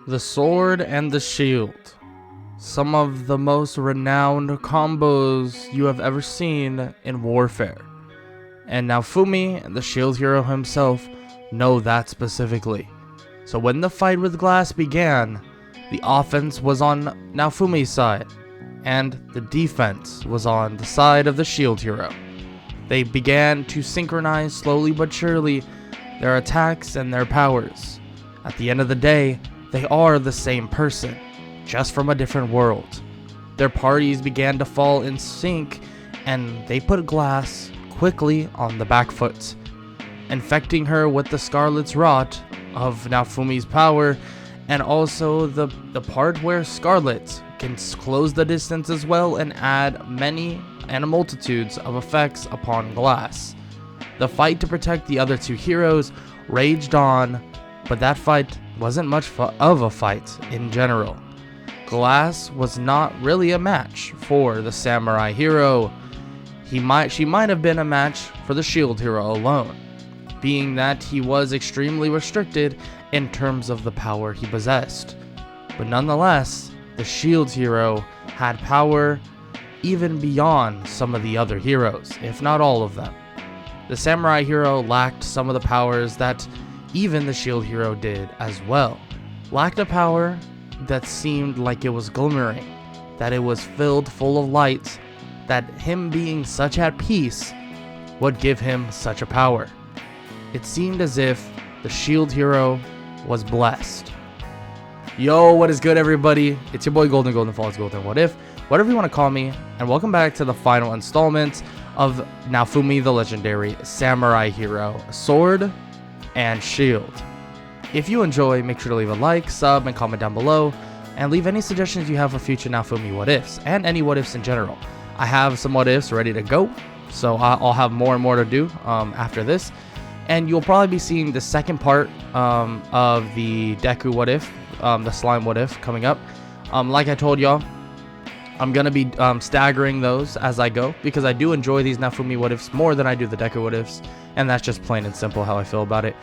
The sword and the shield. Some of the most renowned combos you have ever seen in warfare. And Naofumi, the shield hero himself, know that specifically. So when the fight with Glass began, the offense was on Naofumi's side, and the defense was on the side of the shield hero. They began to synchronize slowly but surely their attacks and their powers. At the end of the day, they are the same person, just from a different world. Their parties began to fall in sync, and they put Glass quickly on the back foot, infecting her with the Scarlet's Rot of Naofumi's power, and also the part where Scarlet can close the distance as well and add many and multitudes of effects upon Glass. The fight to protect the other two heroes raged on, but that fight wasn't much of a fight in general. Glass was not really a match for the samurai hero. She might have been a match for the shield hero alone, being that he was extremely restricted in terms of the power he possessed. But nonetheless, the shield hero had power even beyond some of the other heroes, if not all of them. The samurai hero lacked some of the powers that even the shield hero did as well. Lacked a power that seemed like it was glimmering, that it was filled full of light, that him being such at peace would give him such a power. It seemed as if the shield hero was blessed. Yo, what is good, everybody? It's your boy Golden Falls Golden What If, whatever you want to call me, and welcome back to the final installment of Naofumi the Legendary Samurai Hero Sword and Shield. If you enjoy, make sure to leave a like, sub, and comment down below, and leave any suggestions you have for future Naofumi what ifs, and any what ifs in general. I have some what ifs ready to go, so I'll have more and more to do after this, and you'll probably be seeing the second part of the Deku what if, the slime what if coming up. Like I told y'all, I'm gonna be staggering those as I go, because I do enjoy these Naofumi what ifs more than I do the Deku what ifs, and that's just plain and simple how I feel about it.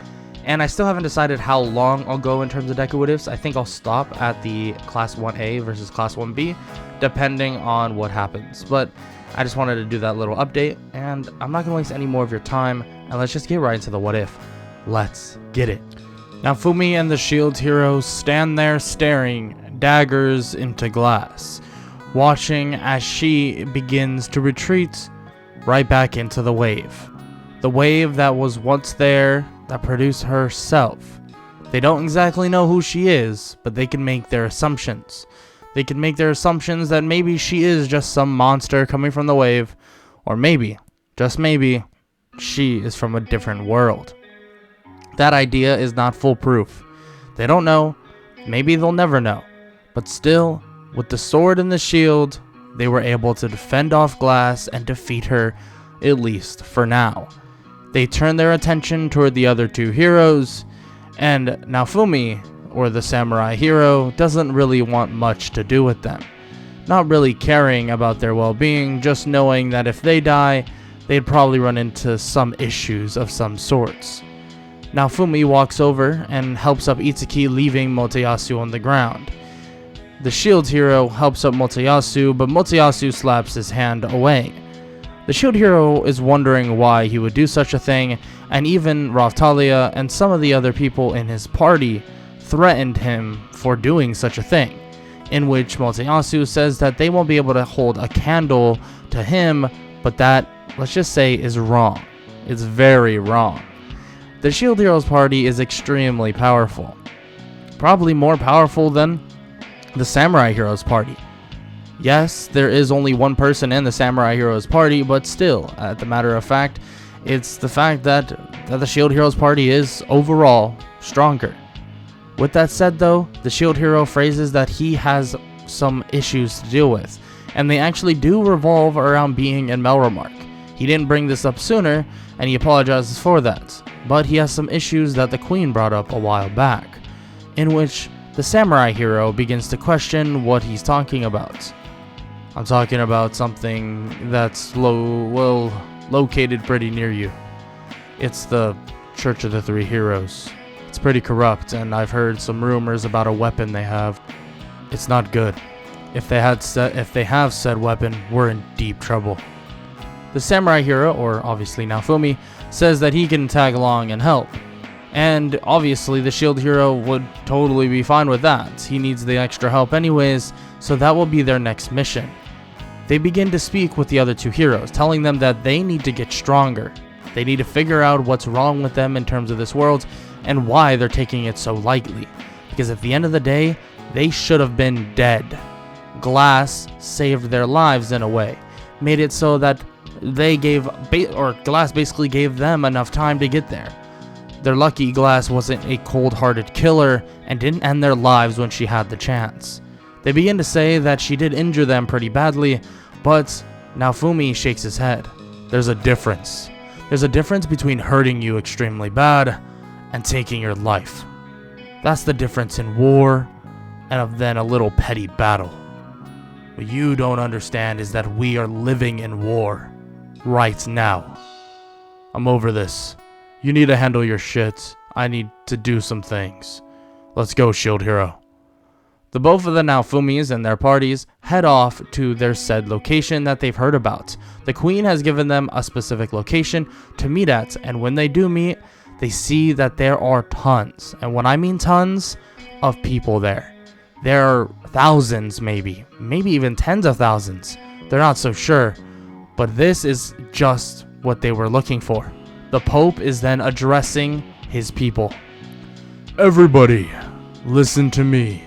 And I still haven't decided how long I'll go in terms of Deku what ifs. I think I'll stop at the Class 1A versus Class 1B, depending on what happens. But I just wanted to do that little update, and I'm not gonna waste any more of your time, and let's just get right into the what if. Let's get it. Naofumi and the shield hero stand there staring daggers into Glass, watching as she begins to retreat right back into the wave. The wave that was once there, that produced herself. They don't exactly know who she is, but they can make their assumptions. They can make their assumptions that maybe she is just some monster coming from the wave, or maybe, just maybe, she is from a different world. That idea is not foolproof. They don't know, maybe they'll never know, but still, with the sword and the shield, they were able to defend off Glass and defeat her, at least for now. They turn their attention toward the other two heroes, and Naofumi, or the samurai hero, doesn't really want much to do with them. Not really caring about their well-being, just knowing that if they die, they'd probably run into some issues of some sorts. Naofumi walks over and helps up Itsuki, leaving Motoyasu on the ground. The shield hero helps up Motoyasu, but Motoyasu slaps his hand away. The shield hero is wondering why he would do such a thing, and even Raftalia and some of the other people in his party threatened him for doing such a thing, in which Motoyasu says that they won't be able to hold a candle to him, but that, let's just say, is wrong. It's very wrong. The shield hero's party is extremely powerful. Probably more powerful than the samurai hero's party. Yes, there is only one person in the samurai hero's party, but still, at the matter of fact, it's the fact that the shield hero's party is overall stronger. With that said though, the shield hero phrases that he has some issues to deal with, and they actually do revolve around being in Melromark. He didn't bring this up sooner, and he apologizes for that, but he has some issues that the queen brought up a while back, in which the samurai hero begins to question what he's talking about. I'm talking about something that's located pretty near you. It's the Church of the Three Heroes. It's pretty corrupt, and I've heard some rumors about a weapon they have. It's not good. If they have said weapon, we're in deep trouble. The samurai hero, or obviously Naofumi, says that he can tag along and help. And obviously the shield hero would totally be fine with that. He needs the extra help anyways, so that will be their next mission. They begin to speak with the other two heroes, telling them that they need to get stronger. They need to figure out what's wrong with them in terms of this world and why they're taking it so lightly. Because at the end of the day, they should have been dead. Glass saved their lives in a way, made it so that Glass basically gave them enough time to get there. They're lucky Glass wasn't a cold-hearted killer and didn't end their lives when she had the chance. They begin to say that she did injure them pretty badly, but Naofumi shakes his head. There's a difference. There's a difference between hurting you extremely bad and taking your life. That's the difference in war and then a little petty battle. What you don't understand is that we are living in war right now. I'm over this. You need to handle your shit. I need to do some things. Let's go, shield hero. The both of the Naofumis and their parties head off to their said location that they've heard about. The queen has given them a specific location to meet at, and when they do meet, they see that there are tons, and when I mean tons, of people there. There are thousands, maybe even tens of thousands. They're not so sure, but this is just what they were looking for. The Pope is then addressing his people. Everybody, listen to me.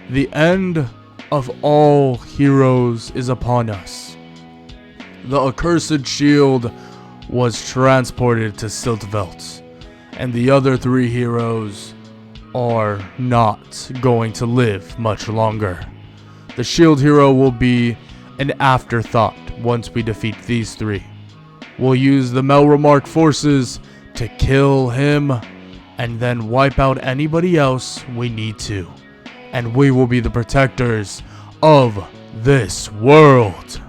The end of all heroes is upon us. The accursed shield was transported to Siltvelt, and the other 3 heroes are not going to live much longer. The shield hero will be an afterthought once we defeat these 3. We'll use the Melremark forces to kill him and then wipe out anybody else we need to. And we will be the protectors of this world.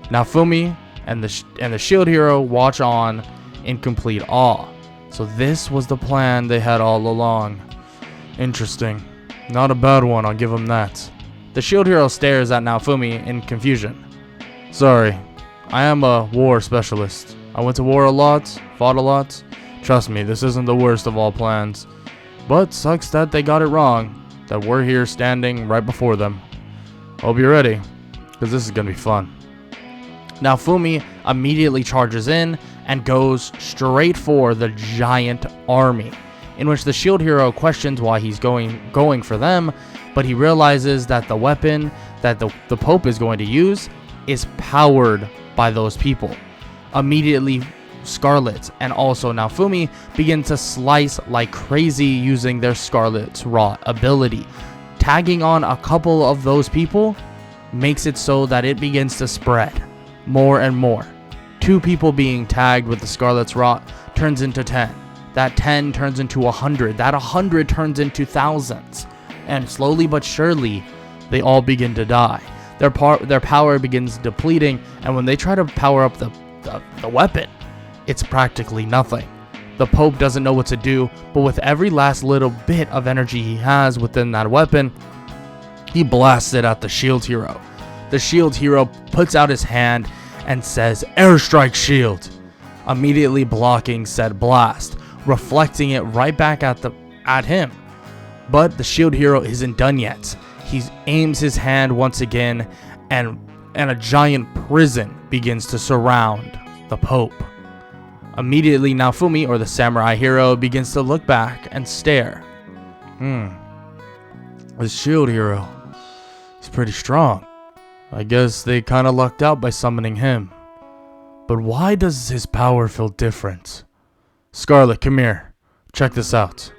Naofumi and the shield hero watch on in complete awe. So this was the plan they had all along. Interesting. Not a bad one, I'll give him that. The shield hero stares at Naofumi in confusion. Sorry, I am a war specialist. I went to war a lot, fought a lot. Trust me, this isn't the worst of all plans. But sucks that they got it wrong, that we're here standing right before them. Hope you're ready, because this is going to be fun. Naofumi immediately charges in and goes straight for the giant army, in which the shield hero questions why he's going for them, but he realizes that the weapon that the Pope is going to use is powered by those people. Immediately, Scarlet and also Naofumi begin to slice like crazy using their Scarlet's Raw ability. Tagging on a couple of those people makes it so that it begins to spread more and more. 2 people being tagged with the Scarlet's Rot turns into 10. That 10 turns into 100. That 100 turns into thousands. And slowly but surely, they all begin to die. Their power begins depleting, and when they try to power up the weapon, it's practically nothing. The Pope doesn't know what to do, but with every last little bit of energy he has within that weapon, he blasts it at the shield hero. The shield hero puts out his hand and says, "Airstrike shield," immediately blocking said blast, reflecting it right back at him. But the shield hero isn't done yet. He aims his hand once again, and a giant prison begins to surround the Pope. Immediately, Naofumi, or the samurai hero, begins to look back and stare. The shield hero is pretty strong. I guess they kind of lucked out by summoning him. But why does his power feel different? Scarlet, come here. Check this out.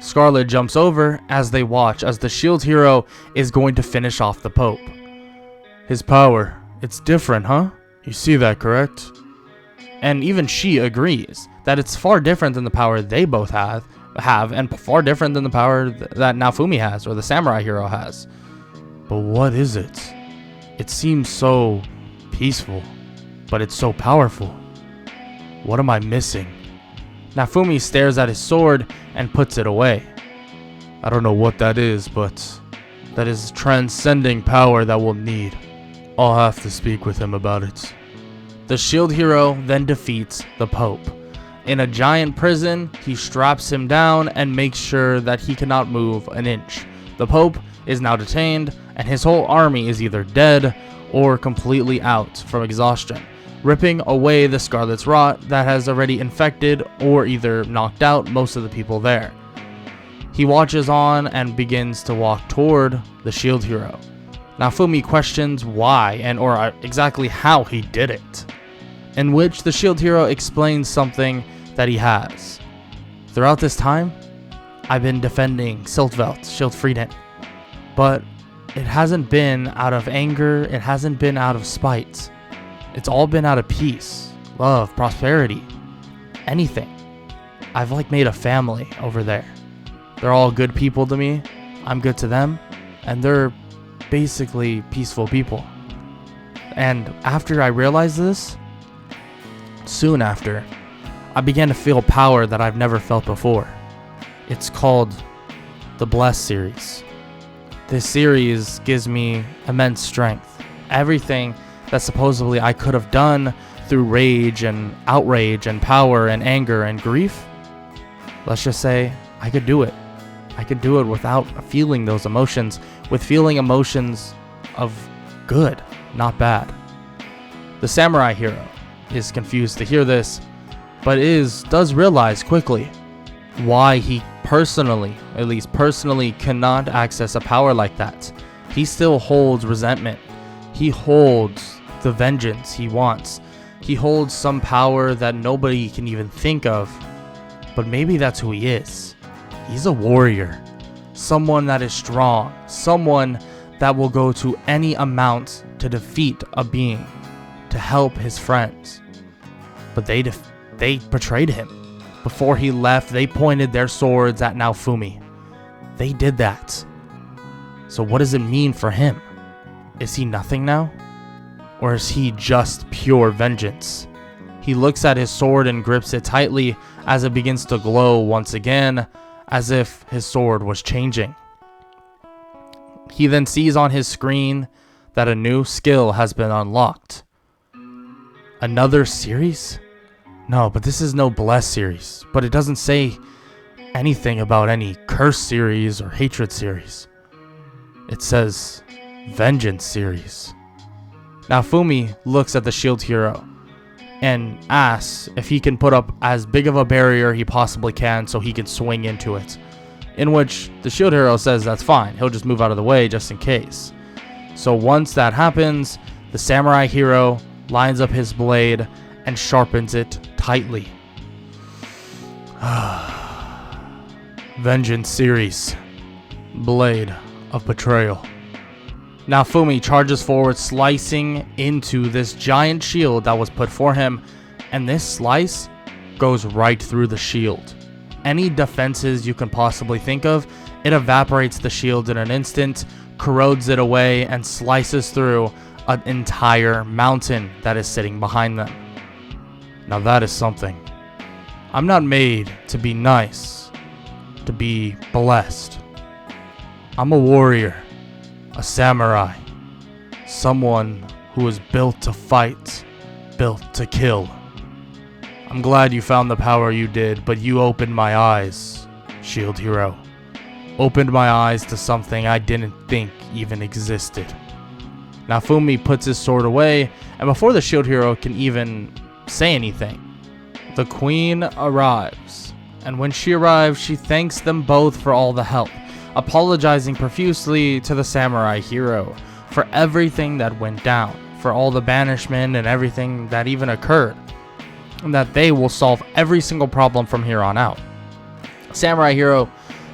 Scarlet jumps over as they watch as the shield hero is going to finish off the Pope. His power, it's different, huh? You see that, correct? And even she agrees that it's far different than the power they both have and far different than the power that Naofumi has, or the samurai hero has. But what is it? It seems so peaceful, but it's so powerful. What am I missing? Naofumi stares at his sword and puts it away. I don't know what that is, but that is transcending power that we'll need. I'll have to speak with him about it. The shield hero then defeats the Pope. In a giant prison, he straps him down and makes sure that he cannot move an inch. The Pope is now detained, and his whole army is either dead or completely out from exhaustion, ripping away the Scarlet's Rot that has already infected or either knocked out most of the people there. He watches on and begins to walk toward the shield hero. Naofumi questions why or exactly how he did it, in which the shield hero explains something that he has. Throughout this time, I've been defending Siltveld, Schildfrieden, but it hasn't been out of anger, it hasn't been out of spite. It's all been out of peace, love, prosperity, anything. I've made a family over there. They're all good people to me, I'm good to them, and they're basically peaceful people. And after I realized this, soon after, I began to feel power that I've never felt before. It's called the Blessed series. This series gives me immense strength. Everything that supposedly I could have done through rage and outrage and power and anger and grief, let's just say I could do it. I could do it without feeling those emotions, with feeling emotions of good, not bad. The samurai hero is confused to hear this, but does realize quickly why he personally cannot access a power like that. He still holds resentment. He holds the vengeance he wants. He holds some power that nobody can even think of, but maybe that's who he is. He's a warrior, someone that is strong, someone that will go to any amount to defeat a being, to help his friends. But they betrayed him. Before he left, they pointed their swords at Naofumi. They did that. So what does it mean for him? Is he nothing now? Or is he just pure vengeance? He looks at his sword and grips it tightly as it begins to glow once again, as if his sword was changing. He then sees on his screen that a new skill has been unlocked. Another series? No, but this is no Blessed series. But it doesn't say anything about any Curse series or Hatred series. It says Vengeance series. Naofumi looks at the shield hero and asks if he can put up as big of a barrier he possibly can so he can swing into it. In which the shield hero says that's fine, he'll just move out of the way just in case. So once that happens, the samurai hero lines up his blade and sharpens it tightly. Vengeance series. Blade of Betrayal. Naofumi charges forward, slicing into this giant shield that was put for him, and this slice goes right through the shield. Any defenses you can possibly think of, it evaporates the shield in an instant, corrodes it away, and slices through an entire mountain that is sitting behind them. Now that is something. I'm not made to be nice, to be blessed. I'm a warrior. A samurai, someone who is built to fight, built to kill. I'm glad you found the power you did, but you opened my eyes, shield hero. Opened my eyes to something I didn't think even existed. Naofumi puts his sword away, and before the shield hero can even say anything, the queen arrives. And when she arrives, she thanks them both for all the help, apologizing profusely to the samurai hero for everything that went down, for all the banishment and everything that even occurred, and that they will solve every single problem from here on out. Samurai hero,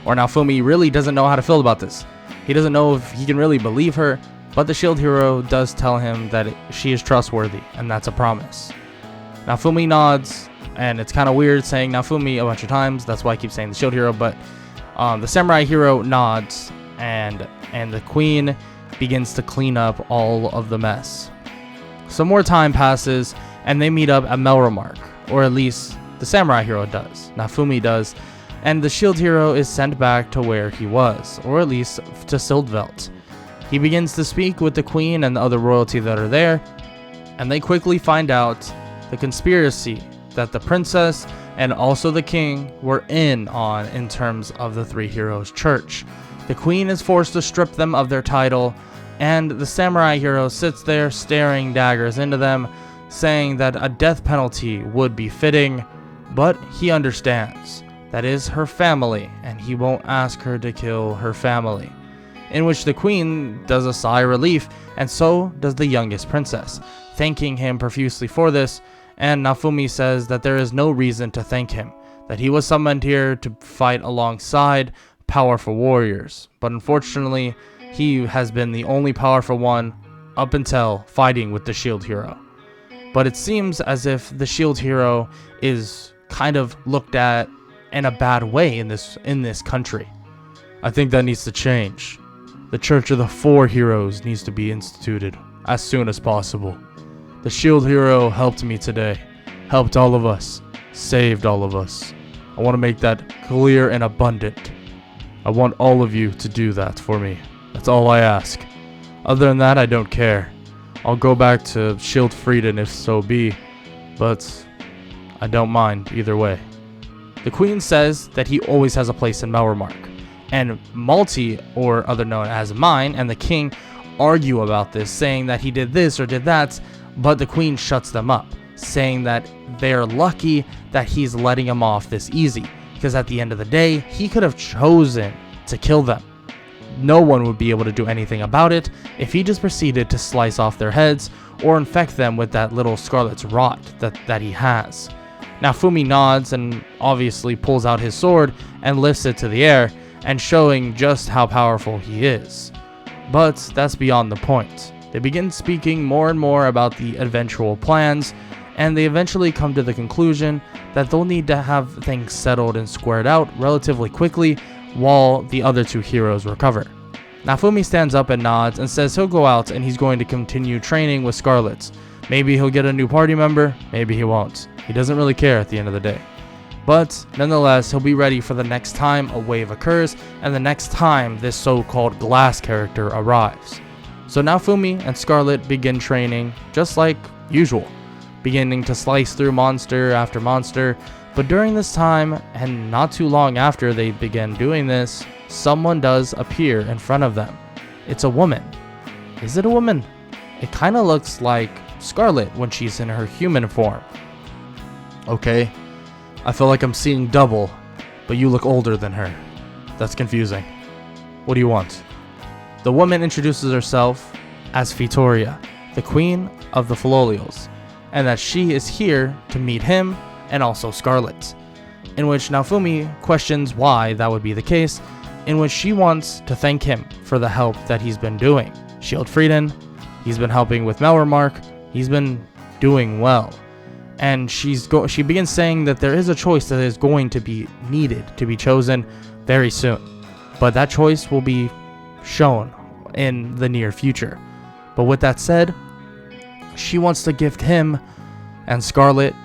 or Naofumi, really doesn't know how to feel about this. He doesn't know if he can really believe her, but the shield hero does tell him that she is trustworthy, and that's a promise. Naofumi nods, and it's kind of weird saying Naofumi a bunch of times, that's why I keep saying the shield hero, but the samurai hero nods, and the queen begins to clean up all of the mess. Some more time passes, and they meet up at Melromark, or at least The samurai hero does. Naofumi does. And the shield hero is sent back to where he was, or at least to Sildveld. He begins to speak with the queen and the other royalty that are there, and they quickly find out the conspiracy that the princess and also the king were in on in terms of the three heroes' church. The queen is forced to strip them of their title, and the samurai hero sits there staring daggers into them, saying that a death penalty would be fitting, but he understands. That is her family, and he won't ask her to kill her family. In which the queen does a sigh of relief, and so does the youngest princess, thanking him profusely for this, and Naofumi says that there is no reason to thank him, that he was summoned here to fight alongside powerful warriors, but unfortunately, he has been the only powerful one up until fighting with the shield hero. But it seems as if the shield hero is kind of looked at in a bad way in this country. I think that needs to change. The Church of the Four Heroes needs to be instituted as soon as possible. The shield hero helped me today, helped all of us, saved all of us. I want to make that clear and abundant. I want all of you to do that for me. That's all I ask. Other than that, I don't care. I'll go back to Shield Frieden if so be, but I don't mind either way. The queen says that he always has a place in Melremark, and Malti, or other known as Mine, and the king argue about this, saying that he did this or did that, but the queen shuts them up, saying that they're lucky that he's letting them off this easy, because at the end of the day, he could have chosen to kill them. No one would be able to do anything about it if he just proceeded to slice off their heads or infect them with that little Scarlet's rot that he has. Naofumi nods and obviously pulls out his sword and lifts it to the air, and showing just how powerful he is. But that's beyond the point. They begin speaking more and more about the eventual plans, and they eventually come to the conclusion that they'll need to have things settled and squared out relatively quickly while the other two heroes recover. Naofumi stands up and nods and says he'll go out and he's going to continue training with Scarlets. Maybe he'll get a new party member, maybe he won't. He doesn't really care at the end of the day. But nonetheless, he'll be ready for the next time a wave occurs and the next time this so-called glass character arrives. So Naofumi and Scarlet begin training just like usual, beginning to slice through monster after monster. But during this time, and not too long after they begin doing this, someone does appear in front of them. It's a woman. Is it a woman? It kind of looks like Scarlet when she's in her human form. Okay, I feel like I'm seeing double, but you look older than her. That's confusing. What do you want? The woman introduces herself as Fitoria, the queen of the Filolials, and that she is here to meet him and also Scarlet, in which Naofumi questions why that would be the case, in which she wants to thank him for the help that he's been doing. Shield Frieden, he's been helping with Melremark, he's been doing well. And she begins saying that there is a choice that is going to be needed to be chosen very soon. But that choice will be shown in the near future. But with that said, she wants to gift him and Scarlet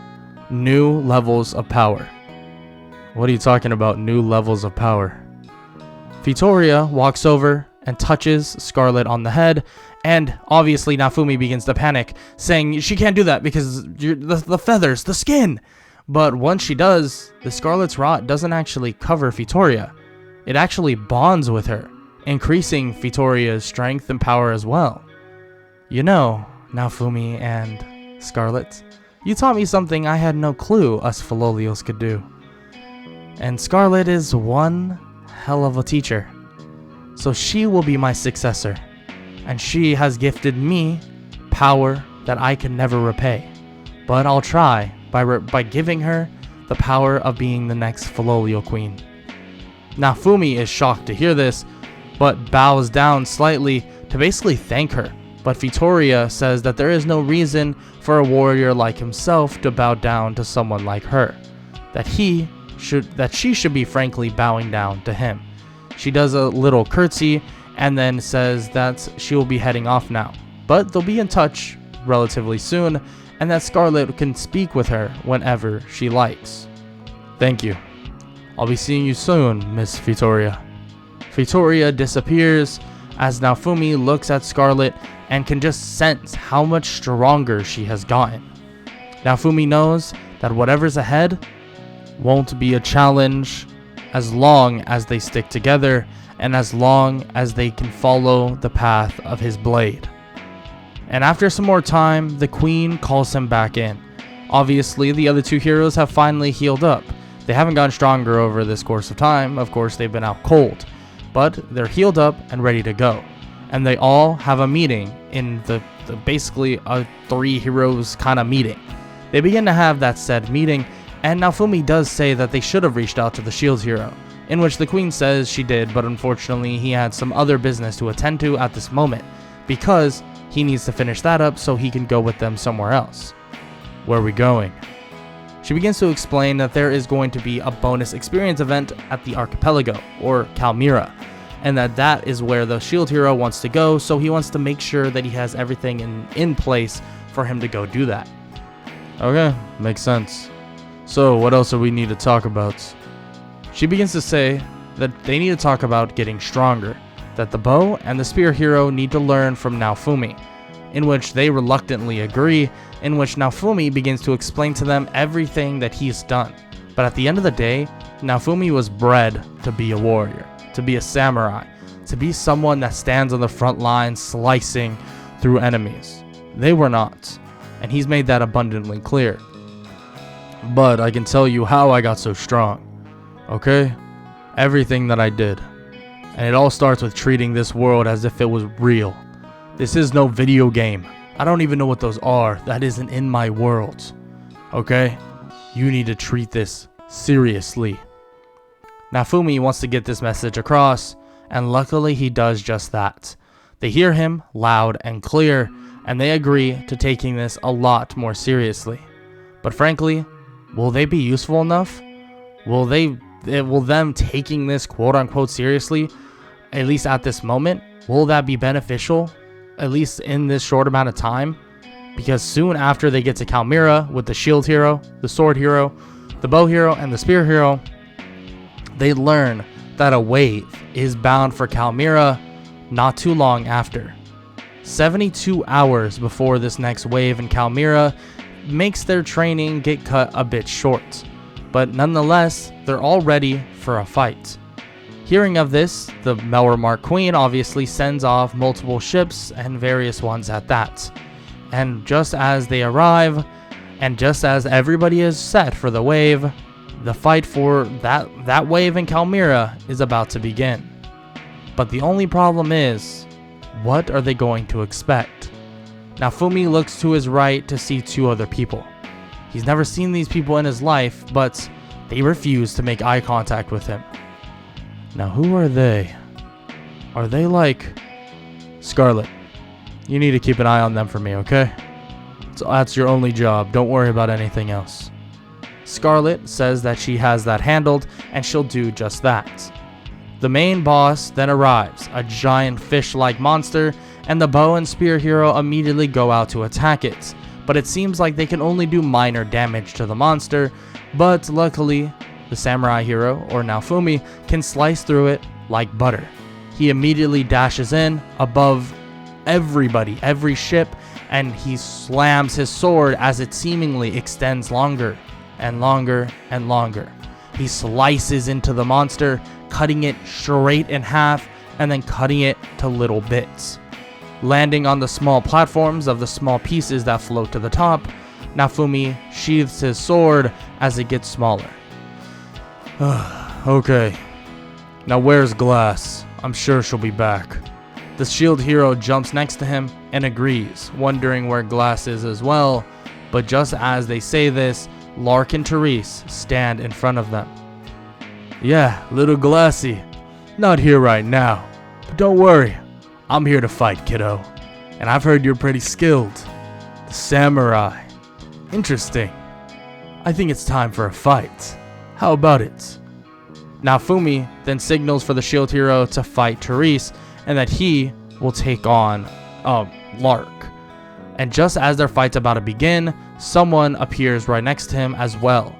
new levels of power. What are you talking about, new levels of power? Fitoria walks over and touches Scarlet on the head, and obviously Naofumi begins to panic, saying she can't do that because the feathers, the skin. But once she does, the Scarlet's rot doesn't actually cover Fitoria. It actually bonds with her, increasing Fitoria's strength and power as well. You know, Naofumi and Scarlet, you taught me something I had no clue us Filolials could do. And Scarlet is one hell of a teacher. So she will be my successor. And she has gifted me power that I can never repay. But I'll try by giving her the power of being the next Filolial queen. Naofumi is shocked to hear this, but bows down slightly to basically thank her. But Fitoria says that there is no reason for a warrior like himself to bow down to someone like her. That she should be frankly bowing down to him. She does a little curtsy and then says that she will be heading off now. But they'll be in touch relatively soon, and that Scarlet can speak with her whenever she likes. Thank you. I'll be seeing you soon, Miss Fitoria. Fitoria disappears as Naofumi looks at Scarlet and can just sense how much stronger she has gotten. Naofumi knows that whatever's ahead won't be a challenge as long as they stick together and as long as they can follow the path of his blade. And after some more time, the queen calls him back in. Obviously, the other two heroes have finally healed up. They haven't gotten stronger over this course of time. Of course, they've been out cold, but they're healed up and ready to go. And they all have a meeting in the basically a 3 heroes kind of meeting. They begin to have that said meeting, and Naofumi does say that they should have reached out to the shield hero, in which the queen says she did, but unfortunately he had some other business to attend to at this moment, because he needs to finish that up so he can go with them somewhere else. Where are we going? She begins to explain that there is going to be a bonus experience event at the archipelago, or Calmera, and that is where the shield hero wants to go, so he wants to make sure that he has everything in place for him to go do that. Okay, makes sense. So what else do we need to talk about? She begins to say that they need to talk about getting stronger, that the bow and the spear hero need to learn from Naofumi, in which they reluctantly agree, in which Naofumi begins to explain to them everything that he's done. But at the end of the day, Naofumi was bred to be a warrior, to be a samurai, to be someone that stands on the front line slicing through enemies. They were not, and he's made that abundantly clear. But I can tell you how I got so strong, okay? Everything that I did. And it all starts with treating this world as if it was real. This is no video game. I don't even know what those are. That isn't in my world. Okay? You need to treat this seriously. Naofumi wants to get this message across, and luckily he does just that. They hear him loud and clear, and they agree to taking this a lot more seriously. But frankly, will they be useful enough? Will them taking this quote-unquote seriously, at least at this moment, will that be beneficial? At least in this short amount of time? Because soon after they get to Calmera with the shield hero, the sword hero, the bow hero, and the spear hero, they learn that a wave is bound for Calmera not too long after. 72 hours before this next wave in Calmera makes their training get cut a bit short. But nonetheless, they're all ready for a fight. Hearing of this, the Melremark Queen obviously sends off multiple ships, and various ones at that. And just as they arrive, and just as everybody is set for the wave, the fight for that wave in Calmera is about to begin. But the only problem is, what are they going to expect? Naofumi looks to his right to see 2 other people. He's never seen these people in his life, but they refuse to make eye contact with him. Now who are they? Are they like... Scarlet, you need to keep an eye on them for me, okay? So that's your only job. Don't worry about anything else. Scarlet says that she has that handled, and she'll do just that. The main boss then arrives, a giant fish-like monster, and the bow and spear hero immediately go out to attack it. But it seems like they can only do minor damage to the monster, but luckily, the samurai hero, or Naofumi, can slice through it like butter. He immediately dashes in above everybody, every ship, and he slams his sword as it seemingly extends longer and longer and longer. He slices into the monster, cutting it straight in half and then cutting it to little bits. Landing on the small platforms of the small pieces that float to the top, Naofumi sheathes his sword as it gets smaller. Okay, now where's Glass? I'm sure she'll be back. The shield hero jumps next to him and agrees, wondering where Glass is as well, but just as they say this, Lark and Therese stand in front of them. Yeah, little Glassy, not here right now, but don't worry, I'm here to fight, kiddo, and I've heard you're pretty skilled. The samurai. Interesting. I think it's time for a fight. How about it? Naofumi then signals for the shield hero to fight Therese and that he will take on Lark. And just as their fight's about to begin, someone appears right next to him as well.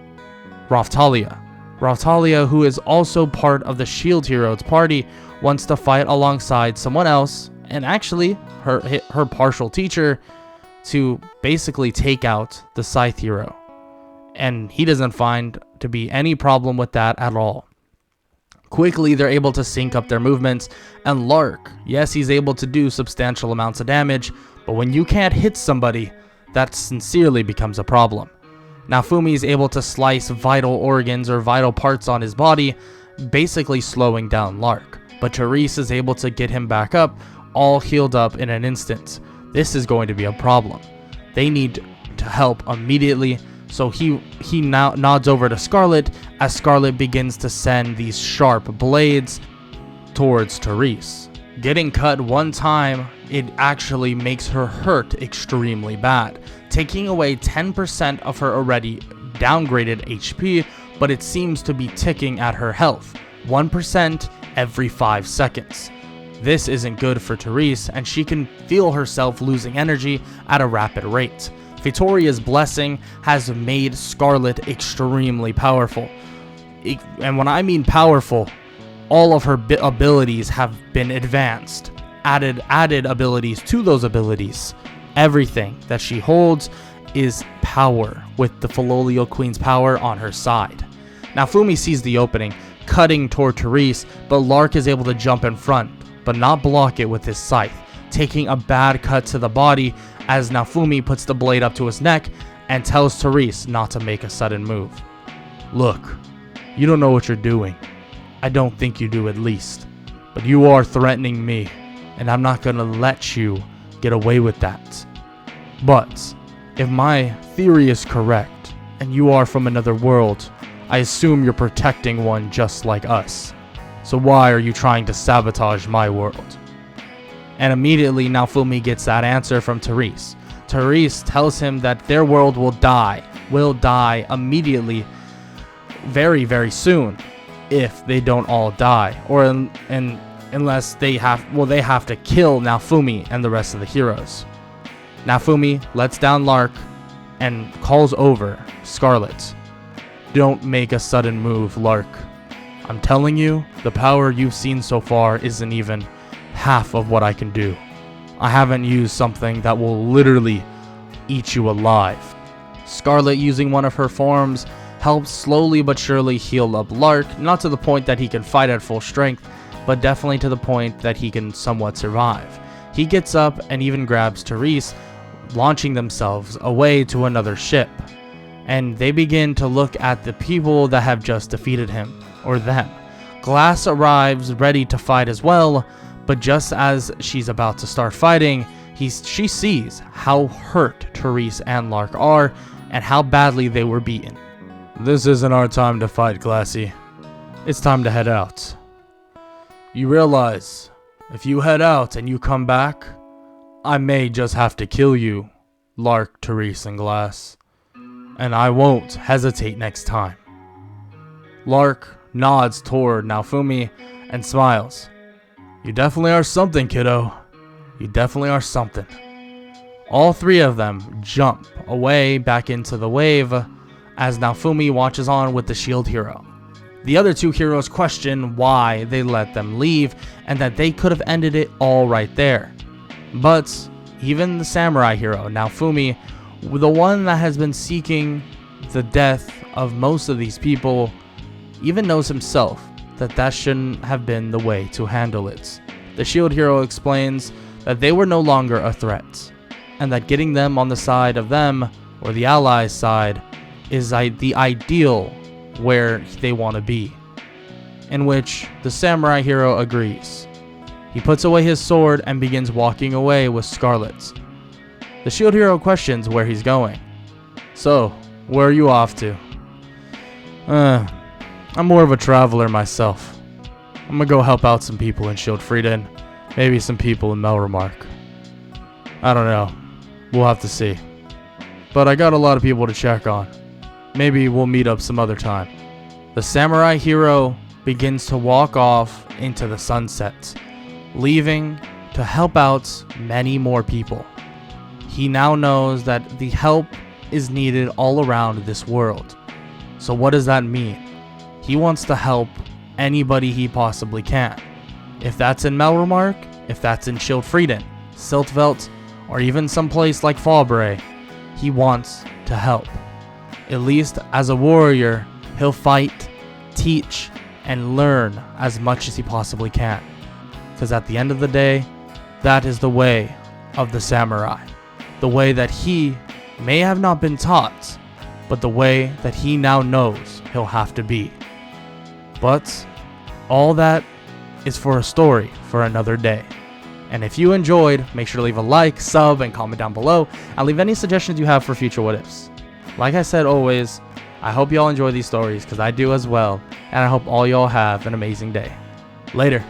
Raphtalia, who is also part of the Shield Heroes party, wants to fight alongside someone else, and actually her partial teacher, to basically take out the Scythe hero. And he doesn't find to be any problem with that at all. Quickly, they're able to sync up their movements, and Lark, yes, he's able to do substantial amounts of damage, but when you can't hit somebody, that sincerely becomes a problem. Naofumi is able to slice vital organs or vital parts on his body, basically slowing down Lark. But Therese is able to get him back up, all healed up in an instant. This is going to be a problem. They need to help immediately, so he now nods over to Scarlet as Scarlet begins to send these sharp blades towards Therese. Getting cut one time, it actually makes her hurt extremely bad, taking away 10% of her already downgraded HP, but it seems to be ticking at her health, 1% every 5 seconds. This isn't good for Therese, and she can feel herself losing energy at a rapid rate. Fitoria's blessing has made Scarlet extremely powerful. And when I mean powerful, all of her abilities have been advanced, added abilities to those abilities. Everything that she holds is power, with the Filolial Queen's power on her side. Naofumi sees the opening, cutting toward Therese, but Lark is able to jump in front, but not block it with his scythe, taking a bad cut to the body as Naofumi puts the blade up to his neck and tells Therese not to make a sudden move. Look, you don't know what you're doing. I don't think you do, at least. But you are threatening me, and I'm not gonna let you get away with that. But if my theory is correct, and you are from another world, I assume you're protecting one just like us. So why are you trying to sabotage my world? And immediately Naofumi gets that answer from Therese. Therese tells him that their world will die immediately, very, very soon, if they don't all die, or unless they have to kill Naofumi and the rest of the heroes. Naofumi lets down Lark and calls over Scarlet. Don't make a sudden move, Lark. I'm telling you, the power you've seen so far isn't even half of what I can do. I haven't used something that will literally eat you alive. Scarlet, using one of her forms, helps slowly but surely heal up Lark, not to the point that he can fight at full strength, but definitely to the point that he can somewhat survive. He gets up and even grabs Therese, launching themselves away to another ship. And they begin to look at the people that have just defeated him, or them. Glass arrives ready to fight as well, but just as she's about to start fighting, she sees how hurt Therese and Lark are, and how badly they were beaten. This isn't our time to fight, Glassy. It's time to head out. You realize, if you head out and you come back, I may just have to kill you, Lark, Therese, and Glass. And I won't hesitate next time. Lark nods toward Naofumi and smiles. You definitely are something, kiddo. You definitely are something. All three of them jump away back into the wave as Naofumi watches on with the shield hero. The other two heroes question why they let them leave and that they could have ended it all right there. But even the samurai hero, Naofumi, the one that has been seeking the death of most of these people, even knows himself that shouldn't have been the way to handle it. The shield hero explains that they were no longer a threat, and that getting them on the side of them, or the allies' side, is the ideal where they want to be. In which the samurai hero agrees. He puts away his sword and begins walking away with Scarlet. The shield hero questions where he's going. So, where are you off to? I'm more of a traveler myself. I'm gonna go help out some people in Shield Frieden, maybe some people in Melremark. I don't know. We'll have to see. But I got a lot of people to check on. Maybe we'll meet up some other time. The samurai hero begins to walk off into the sunset, leaving to help out many more people. he now knows that the help is needed all around this world. So what does that mean? He wants to help anybody he possibly can. If that's in Melromark, if that's in Schildfrieden, Siltvelt, or even someplace like Fallbray, he wants to help. At least as a warrior, he'll fight, teach, and learn as much as he possibly can. Because at the end of the day, that is the way of the samurai. The way that he may have not been taught, but the way that he now knows he'll have to be. But all that is for a story for another day. And if you enjoyed, make sure to leave a like, sub, and comment down below, and leave any suggestions you have for future what ifs. Like I said always, I hope y'all enjoy these stories, because I do as well, and I hope all y'all have an amazing day. Later.